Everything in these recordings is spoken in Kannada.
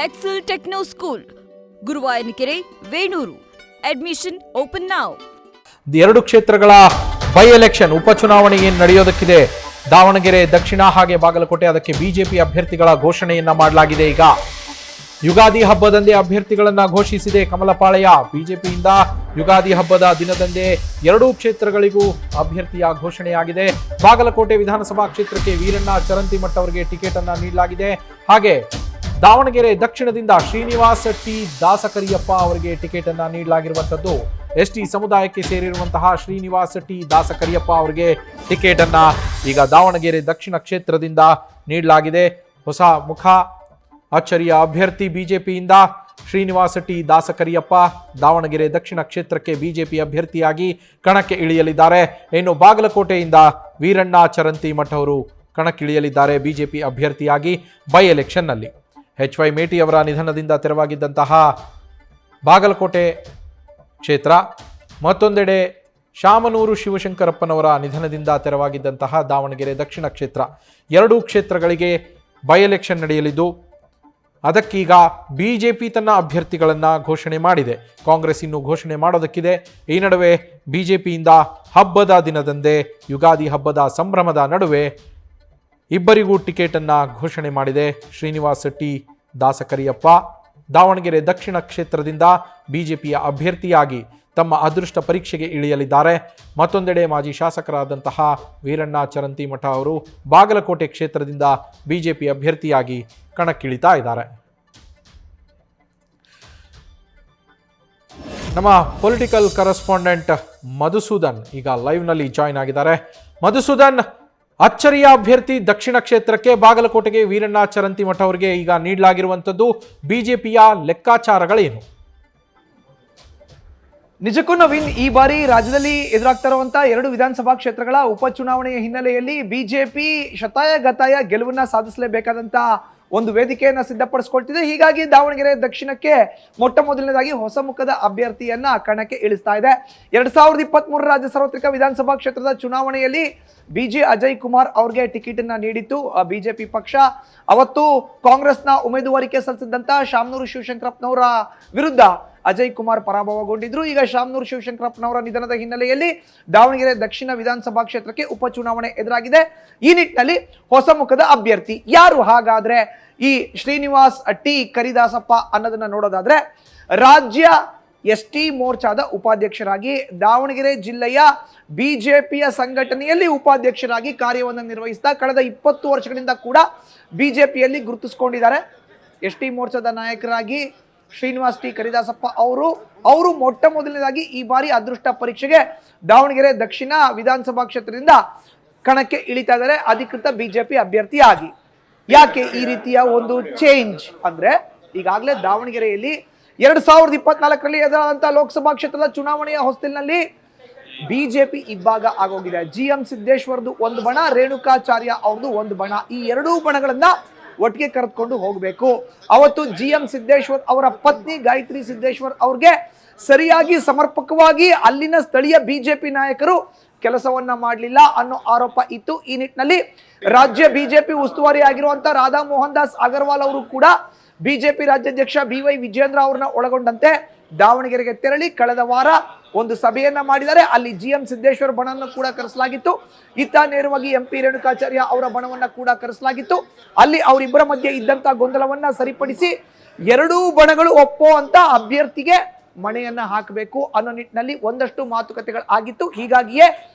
Excel Techno School, Guruvayanakere, Venur. Admission open now. ಎರಡು ಕ್ಷೇತ್ರಗಳ ಬೈ ಎಲೆಕ್ಷನ್ ಉಪಚುನಾವಣೆ ಏನು ನಡೆಯೋದಕ್ಕಿದೆ. ದಾವಣಗೆರೆ ದಕ್ಷಿಣ ಹಾಗೆ ಬಾಗಲಕೋಟೆ, ಅದಕ್ಕೆ ಬಿಜೆಪಿ ಅಭ್ಯರ್ಥಿಗಳ ಘೋಷಣೆಯನ್ನ ಮಾಡಲಾಗಿದೆ. ಈಗ ಯುಗಾದಿ ಹಬ್ಬದಂದೇ ಅಭ್ಯರ್ಥಿಗಳನ್ನ ಘೋಷಿಸಿದೆ ಕಮಲಪಾಳ್ಯ. ಬಿಜೆಪಿಯಿಂದ ಯುಗಾದಿ ಹಬ್ಬದ ದಿನದಂದೇ ಎರಡೂ ಕ್ಷೇತ್ರಗಳಿಗೂ ಅಭ್ಯರ್ಥಿಯ ಘೋಷಣೆಯಾಗಿದೆ. ಬಾಗಲಕೋಟೆ ವಿಧಾನಸಭಾ ಕ್ಷೇತ್ರಕ್ಕೆ ವೀರಣ್ಣ ಚರಂತಿಮಠ ಅವರಿಗೆ ಟಿಕೆಟ್ ಅನ್ನ ನೀಡಲಾಗಿದೆ. ಹಾಗೆ ದಾವಣಗೆರೆ ದಕ್ಷಿಣದಿಂದ ಶ್ರೀನಿವಾಸ ಟಿ ದಾಸಕರಿಯಪ್ಪ ಅವರಿಗೆ ಟಿಕೆಟ್ ಅನ್ನ ನೀಡಲಾಗಿರುವಂತದ್ದು. ಎಸ್ಟಿ ಸಮುದಾಯಕ್ಕೆ ಸೇರಿರುವಂತಹ ಶ್ರೀನಿವಾಸ ಟಿ ದಾಸಕರಿಯಪ್ಪ ಅವರಿಗೆ ಟಿಕೆಟ್ ಅನ್ನ ಈಗ ದಾವಣಗೆರೆ ದಕ್ಷಿಣ ಕ್ಷೇತ್ರದಿಂದ ನೀಡಲಾಗಿದೆ. ಹೊಸ ಮುಖ, ಅಚ್ಚರಿಯ ಅಭ್ಯರ್ಥಿ ಬಿಜೆಪಿಯಿಂದ ಶ್ರೀನಿವಾಸ ಟಿ ದಾಸಕರಿಯಪ್ಪ ದಾವಣಗೆರೆ ದಕ್ಷಿಣ ಕ್ಷೇತ್ರಕ್ಕೆ ಬಿಜೆಪಿ ಅಭ್ಯರ್ಥಿಯಾಗಿ ಕಣಕ್ಕೆ ಇಳಿಯಲಿದ್ದಾರೆ. ಇನ್ನು ಬಾಗಲಕೋಟೆಯಿಂದ ವೀರಣ್ಣ ಚರಂತಿಮಠ ಅವರು ಕಣಕ್ಕಿಳಿಯಲಿದ್ದಾರೆ ಬಿಜೆಪಿ ಅಭ್ಯರ್ಥಿಯಾಗಿ ಬೈ ಎಲೆಕ್ಷನ್ನಲ್ಲಿ. HY ಮೇಟಿ ಅವರ ನಿಧನದಿಂದ ತೆರವಾಗಿದ್ದಂತಹ ಬಾಗಲಕೋಟೆ ಕ್ಷೇತ್ರ, ಮತ್ತೊಂದೆಡೆ ಶಾಮನೂರು ಶಿವಶಂಕರಪ್ಪನವರ ನಿಧನದಿಂದ ತೆರವಾಗಿದ್ದಂತಹ ದಾವಣಗೆರೆ ದಕ್ಷಿಣ ಕ್ಷೇತ್ರ, ಎರಡೂ ಕ್ಷೇತ್ರಗಳಿಗೆ ಬೈ ಎಲೆಕ್ಷನ್ ನಡೆಯಲಿದ್ದು ಅದಕ್ಕೀಗ ಬಿಜೆಪಿ ತನ್ನ ಅಭ್ಯರ್ಥಿಗಳನ್ನು ಘೋಷಣೆ ಮಾಡಿದೆ. ಕಾಂಗ್ರೆಸ್ ಇನ್ನೂ ಘೋಷಣೆ ಮಾಡೋದಕ್ಕಿದೆ. ಈ ನಡುವೆ ಬಿಜೆಪಿಯಿಂದ ಹಬ್ಬದ ದಿನದಂದೇ ಯುಗಾದಿ ಹಬ್ಬದ ಸಂಭ್ರಮದ ನಡುವೆ ಇಬ್ಬರಿಗೂ ಟಿಕೆಟ್ ಅನ್ನ ಘೋಷಣೆ ಮಾಡಿದೆ. ಶ್ರೀನಿವಾಸ ಟಿ ದಾಸಕರಿಯಪ್ಪ ದಾವಣಗೆರೆ ದಕ್ಷಿಣ ಕ್ಷೇತ್ರದಿಂದ ಬಿಜೆಪಿಯ ಅಭ್ಯರ್ಥಿಯಾಗಿ ತಮ್ಮ ಅದೃಷ್ಟ ಪರೀಕ್ಷೆಗೆ ಇಳಿಯಲಿದ್ದಾರೆ. ಮತ್ತೊಂದೆಡೆ ಮಾಜಿ ಶಾಸಕರಾದಂತಹ ವೀರಣ್ಣ ಚರಂತಿಮಠ ಅವರು ಬಾಗಲಕೋಟೆ ಕ್ಷೇತ್ರದಿಂದ ಬಿಜೆಪಿ ಅಭ್ಯರ್ಥಿಯಾಗಿ ಕಣಕ್ಕಿಳಿತಾ ಇದ್ದಾರೆ. ನಮ್ಮ ಪೊಲಿಟಿಕಲ್ ಕರೆಸ್ಪಾಂಡೆಂಟ್ ಮಧುಸೂದನ್ ಈಗ ಲೈವ್ನಲ್ಲಿ ಜಾಯ್ನ್ ಆಗಿದ್ದಾರೆ. ಮಧುಸೂದನ್, ಅಚ್ಚರಿಯ ಅಭ್ಯರ್ಥಿ ದಕ್ಷಿಣ ಕ್ಷೇತ್ರಕ್ಕೆ ಬಾಗಲಕೋಟೆಗೆ ವೀರಣ್ಣ ಚರಂತಿಮಠ ಅವರಿಗೆ ಈಗ ನೀಡಲಾಗಿರುವಂಥದ್ದು. ಬಿಜೆಪಿಯ ಲೆಕ್ಕಾಚಾರಗಳೇನು? ನಿಜಕ್ಕೂ ನವೀನ್, ಈ ಬಾರಿ ರಾಜ್ಯದಲ್ಲಿ ಎದುರಾಗ್ತಾ ಇರುವಂತಹ ಎರಡು ವಿಧಾನಸಭಾ ಕ್ಷೇತ್ರಗಳ ಉಪಚುನಾವಣೆಯ ಹಿನ್ನೆಲೆಯಲ್ಲಿ ಬಿಜೆಪಿ ಶತಾಯಗತಾಯ ಗೆಲುವನ್ನ ಸಾಧಿಸಲೇಬೇಕಾದಂತ ಒಂದು ವೇದಿಕೆಯನ್ನ ಸಿದ್ಧಪಡಿಸಿಕೊಳ್ತಿದೆ. ಹೀಗಾಗಿ ದಾವಣಗೆರೆ ದಕ್ಷಿಣಕ್ಕೆ ಮೊಟ್ಟ ಮೊದಲನೇದಾಗಿ ಹೊಸ ಮುಖದ ಅಭ್ಯರ್ಥಿಯನ್ನ ಕಣಕ್ಕೆ ಇಳಿಸ್ತಾ ಇದೆ. 2023 ರಾಜ್ಯ ಸಾರ್ವತ್ರಿಕ ವಿಧಾನಸಭಾ ಕ್ಷೇತ್ರದ ಚುನಾವಣೆಯಲ್ಲಿ BJ ಅಜಯ್ ಕುಮಾರ್ ಅವ್ರಿಗೆ ಟಿಕೆಟ್ ಅನ್ನ ನೀಡಿತ್ತು ಬಿಜೆಪಿ ಪಕ್ಷ. ಅವತ್ತು ಕಾಂಗ್ರೆಸ್ನ ಉಮೇದುವಾರಿಕೆ ಸಲ್ಲಿಸಿದಂತ ಶಾಮನೂರು ಶಿವಶಂಕರಪ್ಪನವರ ವಿರುದ್ಧ ಅಜಯ್ ಕುಮಾರ್ ಪರಾಭವಗೊಂಡಿದ್ರು. ಈಗ ಶಾಮನೂರು ಶಿವಶಂಕರಪ್ಪನವರ ನಿಧನದ ಹಿನ್ನೆಲೆಯಲ್ಲಿ ದಾವಣಗೆರೆ ದಕ್ಷಿಣ ವಿಧಾನಸಭಾ ಕ್ಷೇತ್ರಕ್ಕೆ ಉಪಚುನಾವಣೆ ಎದುರಾಗಿದೆ. ಈ ನಿಟ್ಟಿನಲ್ಲಿ ಹೊಸ ಮುಖದ ಅಭ್ಯರ್ಥಿ ಯಾರು? ಹಾಗಾದ್ರೆ ಈ ಶ್ರೀನಿವಾಸ್ ಟಿ ಕರಿದಾಸಪ್ಪ ಅನ್ನೋದನ್ನ ನೋಡೋದಾದ್ರೆ, ರಾಜ್ಯ ST ಮೋರ್ಚಾದ ಉಪಾಧ್ಯಕ್ಷರಾಗಿ ದಾವಣಗೆರೆ ಜಿಲ್ಲೆಯ ಬಿಜೆಪಿಯ ಸಂಘಟನೆಯಲ್ಲಿ ಉಪಾಧ್ಯಕ್ಷರಾಗಿ ಕಾರ್ಯವನ್ನು ನಿರ್ವಹಿಸ್ತಾ ಕಳೆದ 20 ವರ್ಷಗಳಿಂದ ಕೂಡ ಬಿಜೆಪಿಯಲ್ಲಿ ಗುರುತಿಸಿಕೊಂಡಿದ್ದಾರೆ. ST ಮೋರ್ಚಾದ ನಾಯಕರಾಗಿ ಶ್ರೀನಿವಾಸ್ ಟಿ ಕರಿದಾಸಪ್ಪ ಅವರು ಮೊಟ್ಟ ಮೊದಲನೇದಾಗಿ ಈ ಬಾರಿ ಅದೃಷ್ಟ ಪರೀಕ್ಷೆಗೆ ದಾವಣಗೆರೆ ದಕ್ಷಿಣ ವಿಧಾನಸಭಾ ಕ್ಷೇತ್ರದಿಂದ ಕಣಕ್ಕೆ ಇಳಿತಾ ಇದ್ದಾರೆ ಅಧಿಕೃತ ಬಿಜೆಪಿ ಅಭ್ಯರ್ಥಿಯಾಗಿ. ಯಾಕೆ ಈ ರೀತಿಯ ಒಂದು ಚೇಂಜ್ ಅಂದ್ರೆ, ಈಗಾಗಲೇ ದಾವಣಗೆರೆಯಲ್ಲಿ 2024ರಲ್ಲಿ ಎದುರಾದಂತಹ ಲೋಕಸಭಾ ಕ್ಷೇತ್ರದ ಚುನಾವಣೆಯ ಹೊಸ್ತಿಲಿನಲ್ಲಿ ಬಿಜೆಪಿ ಇಬ್ಬಾಗ ಆಗೋಗಿದೆ. GM ಸಿದ್ದೇಶ್ವರದು ಒಂದು ಬಣ, ರೇಣುಕಾಚಾರ್ಯ ಅವ್ರದ್ದು ಒಂದು ಬಣ. ಈ ಎರಡೂ ಬಣಗಳನ್ನ ಒಟ್ಟಿಗೆ ಕರೆದುಕೊಂಡು ಹೋಗಬೇಕು. ಅವತ್ತು GM ಸಿದ್ದೇಶ್ವರ್ ಅವರ ಪತ್ನಿ ಗಾಯತ್ರಿ ಸಿದ್ದೇಶ್ವರ್ ಅವ್ರಿಗೆ ಸರಿಯಾಗಿ ಸಮರ್ಪಕವಾಗಿ ಅಲ್ಲಿನ ಸ್ಥಳೀಯ ಬಿಜೆಪಿ ನಾಯಕರು ಕೆಲಸವನ್ನ ಮಾಡಲಿಲ್ಲ ಅನ್ನೋ ಆರೋಪ ಇತ್ತು. ಈ ನಿಟ್ಟಿನಲ್ಲಿ ರಾಜ್ಯ ಬಿಜೆಪಿ ಉಸ್ತುವಾರಿ ಆಗಿರುವಂತಹ ರಾಧಾ ಮೋಹನ್ ದಾಸ್ ಅಗರ್ವಾಲ್ ಅವರು ಕೂಡ ಬಿಜೆಪಿ ರಾಜ್ಯಾಧ್ಯಕ್ಷ BY ವಿಜೇಂದ್ರ ಅವರನ್ನ ಒಳಗೊಂಡಂತೆ ದಾವಣಗೆರೆಗೆ ತೆರಳಿ ಕಳೆದ ವಾರ ಒಂದು ಸಭೆಯನ್ನ ಮಾಡಿದ್ದಾರೆ. ಅಲ್ಲಿ GM ಸಿದ್ದೇಶ್ವರ ಬಣವನ್ನು ಕೂಡ ಕರೆಸಲಾಗಿತ್ತು. ಇತ್ತ ನೇರವಾಗಿ MP ರೇಣುಕಾಚಾರ್ಯ ಅವರ ಬಣವನ್ನ ಕೂಡ ಕರೆಸಲಾಗಿತ್ತು. ಅಲ್ಲಿ ಅವರಿಬ್ಬರ ಮಧ್ಯೆ ಇದ್ದಂತ ಗೊಂದಲವನ್ನ ಸರಿಪಡಿಸಿ ಎರಡೂ ಬಣಗಳು ಒಪ್ಪೋ ಅಂತ ಅಭ್ಯರ್ಥಿಗೆ ಮಣೆಯನ್ನ ಹಾಕಬೇಕು ಅನ್ನೋ ನಿಟ್ಟಿನಲ್ಲಿ ಒಂದಷ್ಟು ಮಾತುಕತೆಗಳು ಆಗಿತ್ತು. ಹೀಗಾಗಿಯೇ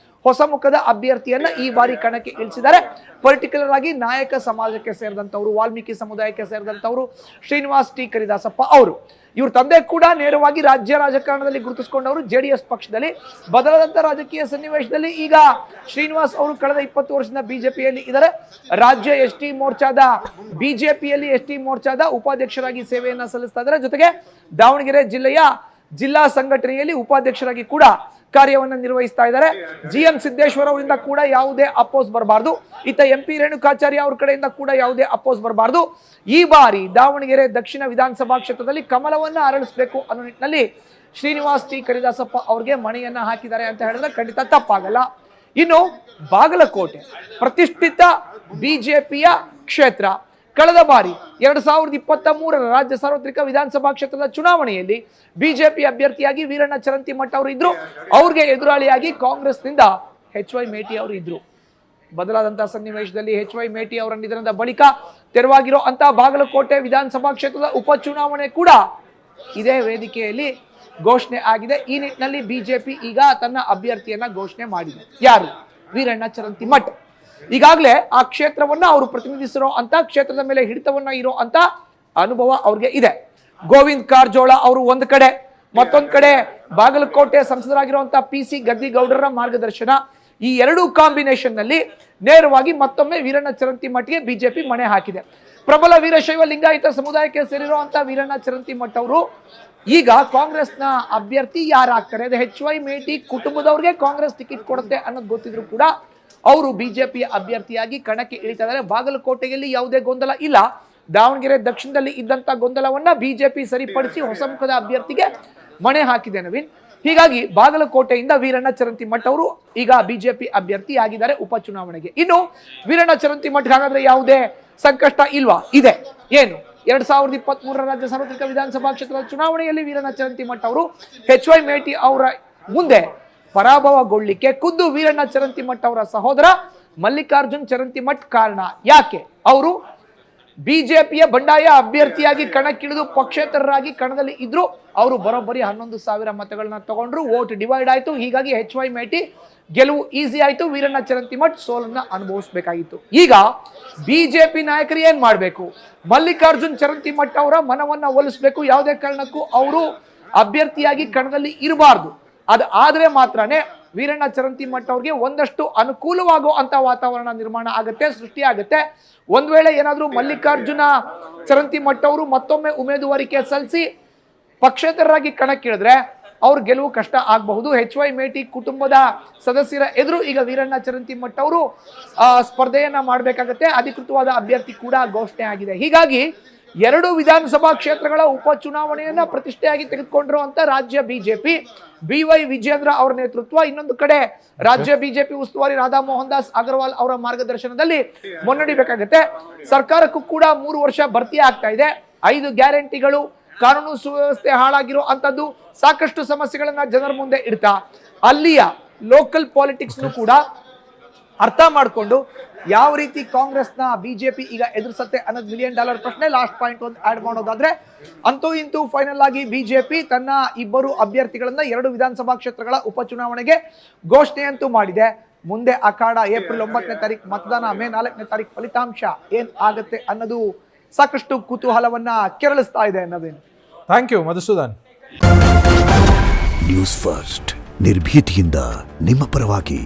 ಹೊಸ ಮುಖದ ಅಭ್ಯರ್ಥಿಯನ್ನ ಈ ಬಾರಿ ಕಣಕ್ಕೆ ಇಳಿಸಿದ್ದಾರೆ. ಪರ್ಟಿಕ್ಯುಲರ್ ಆಗಿ ನಾಯಕ ಸಮಾಜಕ್ಕೆ ಸೇರಿದಂತವರು, ವಾಲ್ಮೀಕಿ ಸಮುದಾಯಕ್ಕೆ ಸೇರಿದಂತವರು ಶ್ರೀನಿವಾಸ್ ಟಿ ಕರಿದಾಸಪ್ಪ ಅವರು. ಇವ್ರ ತಂದೆ ಕೂಡ ನೇರವಾಗಿ ರಾಜ್ಯ ರಾಜಕಾರಣದಲ್ಲಿ ಗುರುತಿಸಿಕೊಂಡವರು. JDS ಪಕ್ಷದಲ್ಲಿ ಬದಲಾದಂತ ರಾಜಕೀಯ ಸನ್ನಿವೇಶದಲ್ಲಿ ಈಗ ಶ್ರೀನಿವಾಸ್ ಅವರು ಕಳೆದ 20 ವರ್ಷದಿಂದ ಬಿಜೆಪಿಯಲ್ಲಿ ಇದ್ದಾರೆ. ರಾಜ್ಯ ST ಮೋರ್ಚಾದ ಬಿಜೆಪಿಯಲ್ಲಿ ST ಮೋರ್ಚಾದ ಉಪಾಧ್ಯಕ್ಷರಾಗಿ ಸೇವೆಯನ್ನ ಸಲ್ಲಿಸ್ತಾ ಇದ್ದಾರೆ. ಜೊತೆಗೆ ದಾವಣಗೆರೆ ಜಿಲ್ಲೆಯ ಜಿಲ್ಲಾ ಸಂಘಟನೆಯಲ್ಲಿ ಉಪಾಧ್ಯಕ್ಷರಾಗಿ ಕೂಡ ಕಾರ್ಯವನ್ನು ನಿರ್ವಹಿಸ್ತಾ ಇದ್ದಾರೆ. GM ಸಿದ್ದೇಶ್ವರ ಅವರಿಂದ ಕೂಡ ಯಾವುದೇ ಅಪೋಸ್ ಬರಬಾರ್ದು. ಇತ್ತ MP ರೇಣುಕಾಚಾರ್ಯ ಅವ್ರ ಕಡೆಯಿಂದ ಕೂಡ ಯಾವುದೇ ಅಪೋಸ್ ಬರಬಾರ್ದು. ಈ ಬಾರಿ ದಾವಣಗೆರೆ ದಕ್ಷಿಣ ವಿಧಾನಸಭಾ ಕ್ಷೇತ್ರದಲ್ಲಿ ಕಮಲವನ್ನ ಅರಳಿಸಬೇಕು ಅನ್ನೋ ನಿಟ್ಟಿನಲ್ಲಿ ಶ್ರೀನಿವಾಸ್ ಟಿ ಕರಿದಾಸಪ್ಪ ಅವ್ರಿಗೆ ಮಣೆಯನ್ನ ಹಾಕಿದ್ದಾರೆ ಅಂತ ಹೇಳಿದ್ರೆ ಖಂಡಿತ ತಪ್ಪಾಗಲ್ಲ. ಇನ್ನು ಬಾಗಲಕೋಟೆ ಪ್ರತಿಷ್ಠಿತ ಬಿಜೆಪಿಯ ಕ್ಷೇತ್ರ, ಕಳೆದ ಬಾರಿ 2023 ರಾಜ್ಯ ಸಾರ್ವತ್ರಿಕ ವಿಧಾನಸಭಾ ಕ್ಷೇತ್ರದ ಚುನಾವಣೆಯಲ್ಲಿ ಬಿಜೆಪಿ ಅಭ್ಯರ್ಥಿಯಾಗಿ ವೀರಣ್ಣ ಚರಂತಿಮಠ ಅವರು ಇದ್ರು. ಅವ್ರಿಗೆ ಎದುರಾಳಿಯಾಗಿ ಕಾಂಗ್ರೆಸ್ನಿಂದ HY ಮೇಟಿ ಅವರು ಇದ್ರು. ಬದಲಾದಂತಹ ಸನ್ನಿವೇಶದಲ್ಲಿ HY ಮೇಟಿ ಅವರ ನಿಧನದ ಬಳಿಕ ತೆರವಾಗಿರೋ ಅಂತ ಬಾಗಲಕೋಟೆ ವಿಧಾನಸಭಾ ಕ್ಷೇತ್ರದ ಉಪಚುನಾವಣೆ ಕೂಡ ಇದೇ ವೇದಿಕೆಯಲ್ಲಿ ಘೋಷಣೆ ಆಗಿದೆ. ಈ ನಿಟ್ಟಿನಲ್ಲಿ ಬಿಜೆಪಿ ಈಗ ತನ್ನ ಅಭ್ಯರ್ಥಿಯನ್ನ ಘೋಷಣೆ ಮಾಡಿದೆ. ಯಾರು? ವೀರಣ್ಣ ಚರಂತಿಮಠ. ಈಗಾಗಲೇ ಆ ಕ್ಷೇತ್ರವನ್ನ ಅವರು ಪ್ರತಿನಿಧಿಸಿರೋ ಅಂತ, ಕ್ಷೇತ್ರದ ಮೇಲೆ ಹಿಡಿತವನ್ನ ಇರೋ ಅಂತ ಅನುಭವ ಅವ್ರಿಗೆ ಇದೆ. ಗೋವಿಂದ್ ಕಾರಜೋಳ ಅವರು ಒಂದ್ ಕಡೆ, ಮತ್ತೊಂದ್ ಕಡೆ ಬಾಗಲಕೋಟೆ ಸಂಸದರಾಗಿರುವಂತಹ PC ಗದ್ದಿಗೌಡರ ಮಾರ್ಗದರ್ಶನ. ಈ ಎರಡೂ ಕಾಂಬಿನೇಷನ್ ನಲ್ಲಿ ನೇರವಾಗಿ ಮತ್ತೊಮ್ಮೆ ವೀರಣ್ಣ ಚರಂತಿಮಠಗೆ ಬಿಜೆಪಿ ಮಣೆ ಹಾಕಿದೆ. ಪ್ರಬಲ ವೀರಶೈವ ಲಿಂಗಾಯತ ಸಮುದಾಯಕ್ಕೆ ಸೇರಿರುವಂತಹ ವೀರಣ್ಣ ಚರಂತಿಮಠ ಅವರು ಈಗ ಕಾಂಗ್ರೆಸ್ನ ಅಭ್ಯರ್ಥಿ ಯಾರಾಗ್ತಾರೆ, ಅದು HY ಮೇಟಿ ಕುಟುಂಬದವ್ರಿಗೆ ಕಾಂಗ್ರೆಸ್ ಟಿಕೆಟ್ ಕೊಡುತ್ತೆ ಅನ್ನೋದು ಗೊತ್ತಿದ್ರು ಕೂಡ ಅವರು ಬಿಜೆಪಿ ಅಭ್ಯರ್ಥಿಯಾಗಿ ಕಣಕ್ಕೆ ಇಳಿತಾ ಇದ್ದಾರೆ. ಬಾಗಲಕೋಟೆಯಲ್ಲಿ ಯಾವುದೇ ಗೊಂದಲ ಇಲ್ಲ. ದಾವಣಗೆರೆ ದಕ್ಷಿಣದಲ್ಲಿ ಇದ್ದಂತ ಗೊಂದಲವನ್ನ ಬಿಜೆಪಿ ಸರಿಪಡಿಸಿ ಹೊಸ ಮುಖದ ಅಭ್ಯರ್ಥಿಗೆ ಮಣೆ ಹಾಕಿದೆ ನವೀನ್. ಹೀಗಾಗಿ ಬಾಗಲಕೋಟೆಯಿಂದ ವೀರಣ್ಣ ಚರಂತಿಮಠ ಅವರು ಈಗ ಬಿಜೆಪಿ ಅಭ್ಯರ್ಥಿ ಆಗಿದ್ದಾರೆ ಉಪಚುನಾವಣೆಗೆ. ಇನ್ನು ವೀರಣ್ಣ ಚರಂತಿಮಠ ಹಾಗಾದ್ರೆ ಯಾವುದೇ ಸಂಕಷ್ಟ ಇಲ್ವಾ? ಇದೆ. ಏನು? 2023 ರಾಜ್ಯ ಸಾರ್ವತ್ರಿಕ ವಿಧಾನಸಭಾ ಕ್ಷೇತ್ರದ ಚುನಾವಣೆಯಲ್ಲಿ ವೀರಣ್ಣ ಚರಂತಿಮಠ ಅವರು HY ಮೇಟಿ ಅವರ ಮುಂದೆ ಪರಾಭವಗೊಳ್ಳಿಕ್ಕೆ ಖುದ್ದು ವೀರಣ್ಣ ಚರಂತಿಮಠ ಅವರ ಸಹೋದರ ಮಲ್ಲಿಕಾರ್ಜುನ್ ಚರಂತಿಮಠ ಕಾರಣ. ಯಾಕೆ? ಅವರು ಬಿಜೆಪಿಯ ಬಂಡಾಯ ಅಭ್ಯರ್ಥಿಯಾಗಿ ಕಣಕ್ಕಿಳಿದು ಪಕ್ಷೇತರರಾಗಿ ಕಣದಲ್ಲಿ ಇದ್ರು. ಅವರು ಬರೋಬ್ಬರಿ 11,000 ಮತಗಳನ್ನ ತಗೊಂಡ್ರು. ವೋಟ್ ಡಿವೈಡ್ ಆಯ್ತು. ಹೀಗಾಗಿ HY ಮೇಟಿ ಗೆಲುವು ಈಸಿ ಆಯ್ತು. ವೀರಣ್ಣ ಚರಂತಿಮಠ ಸೋಲನ್ನ ಅನುಭವಿಸಬೇಕಾಗಿತ್ತು. ಈಗ ಬಿಜೆಪಿ ನಾಯಕರು ಏನ್ ಮಾಡಬೇಕು? ಮಲ್ಲಿಕಾರ್ಜುನ್ ಚರಂತಿಮಠ ಅವರ ಮನವನ್ನ ಒಲಿಸಬೇಕು. ಯಾವುದೇ ಕಾರಣಕ್ಕೂ ಅವರು ಅಭ್ಯರ್ಥಿಯಾಗಿ ಕಣದಲ್ಲಿ ಇರಬಾರ್ದು. ಅದು ಆದ್ರೆ ಮಾತ್ರನೇ ವೀರಣ್ಣ ಚರಂತಿಮಠ ಅವ್ರಿಗೆ ಒಂದಷ್ಟು ಅನುಕೂಲವಾಗೋ ಅಂತ ವಾತಾವರಣ ನಿರ್ಮಾಣ ಆಗುತ್ತೆ, ಸೃಷ್ಟಿ ಆಗುತ್ತೆ. ಒಂದ್ ವೇಳೆ ಏನಾದ್ರೂ ಮಲ್ಲಿಕಾರ್ಜುನ ಚರಂತಿಮಠ ಅವರು ಮತ್ತೊಮ್ಮೆ ಉಮೇದುವಾರಿಕೆ ಸಲ್ಲಿಸಿ ಪಕ್ಷೇತರರಾಗಿ ಕಣಕ್ಕಿಳಿದ್ರೆ ಅವ್ರ ಗೆಲುವು ಕಷ್ಟ ಆಗಬಹುದು. HY ಮೇಟಿ ಕುಟುಂಬದ ಸದಸ್ಯರ ಎದುರು ಈಗ ವೀರಣ್ಣ ಚರಂತಿಮಠ ಅವರು ಸ್ಪರ್ಧೆಯನ್ನ ಮಾಡಬೇಕಾಗತ್ತೆ. ಅಧಿಕೃತವಾದ ಅಭ್ಯರ್ಥಿ ಕೂಡ ಘೋಷಣೆ ಆಗಿದೆ. ಹೀಗಾಗಿ ಎರಡು ವಿಧಾನಸಭಾ ಕ್ಷೇತ್ರಗಳ ಉಪಚುನಾವಣೆಯನ್ನ ಪ್ರತಿಷ್ಠೆಯಾಗಿ ತೆಗೆದುಕೊಂಡಿರುವಂತ ರಾಜ್ಯ ಬಿಜೆಪಿ, BY ವಿಜೇಂದ್ರ ಅವರ ನೇತೃತ್ವ, ಇನ್ನೊಂದು ಕಡೆ ರಾಜ್ಯ ಬಿಜೆಪಿ ಉಸ್ತುವಾರಿ ರಾಧಾ ಮೋಹನ್ ದಾಸ್ ಅಗರ್ವಾಲ್ ಅವರ ಮಾರ್ಗದರ್ಶನದಲ್ಲಿ ಮುನ್ನಡೆಯಬೇಕಾಗುತ್ತೆ. ಸರ್ಕಾರಕ್ಕೂ ಕೂಡ 3 ವರ್ಷ ಭರ್ತಿ ಆಗ್ತಾ ಇದೆ. 5 ಗ್ಯಾರಂಟಿಗಳು, ಕಾನೂನು ಸುವ್ಯವಸ್ಥೆ ಹಾಳಾಗಿರೋ ಅಂತದ್ದು, ಸಾಕಷ್ಟು ಸಮಸ್ಯೆಗಳನ್ನ ಜನರ ಮುಂದೆ ಇಡ್ತಾ ಅಲ್ಲಿಯ ಲೋಕಲ್ ಪಾಲಿಟಿಕ್ಸ್ ಕೂಡ ಅರ್ಥ ಮಾಡಿಕೊಂಡು ಯಾವ ರೀತಿ ಕಾಂಗ್ರೆಸ್ನ ಬಿಜೆಪಿ ಈಗ ಎದುರಿಸುತ್ತೆ ಅನ್ನೋದು $1 ಮಿಲಿಯನ್ ಪ್ರಶ್ನೆ. ಲಾಸ್ಟ್ ಪಾಯಿಂಟ್ ಒಂದು ಆಡ್ ಮಾಡೋದಾದ್ರೆ, ಅಂತೂ ಇಂತೂ ಫೈನಲ್ ಆಗಿ ಬಿಜೆಪಿ ತನ್ನ 2 ಅಭ್ಯರ್ಥಿಗಳನ್ನ 2 ವಿಧಾನಸಭಾ ಕ್ಷೇತ್ರಗಳ ಉಪಚುನಾವಣೆಗೆ ಘೋಷಣೆಯಂತೂ ಮಾಡಿದೆ. ಮುಂದೆ ಅಖಾಡ ಏಪ್ರಿಲ್ 9ನೇ ತಾರೀಕು ಮತದಾನ, ಮೇ 4ನೇ ತಾರೀಕು ಫಲಿತಾಂಶ ಏನ್ ಆಗುತ್ತೆ ಅನ್ನೋದು ಸಾಕಷ್ಟು ಕುತೂಹಲವನ್ನ ಕೆರಳಿಸ್ತಾ ಇದೆ. Naveen, thank you Madhusudan. News First ನಿರ್ಭೀತಿಯಿಂದ ನಿಮ್ಮ ಪರವಾಗಿ.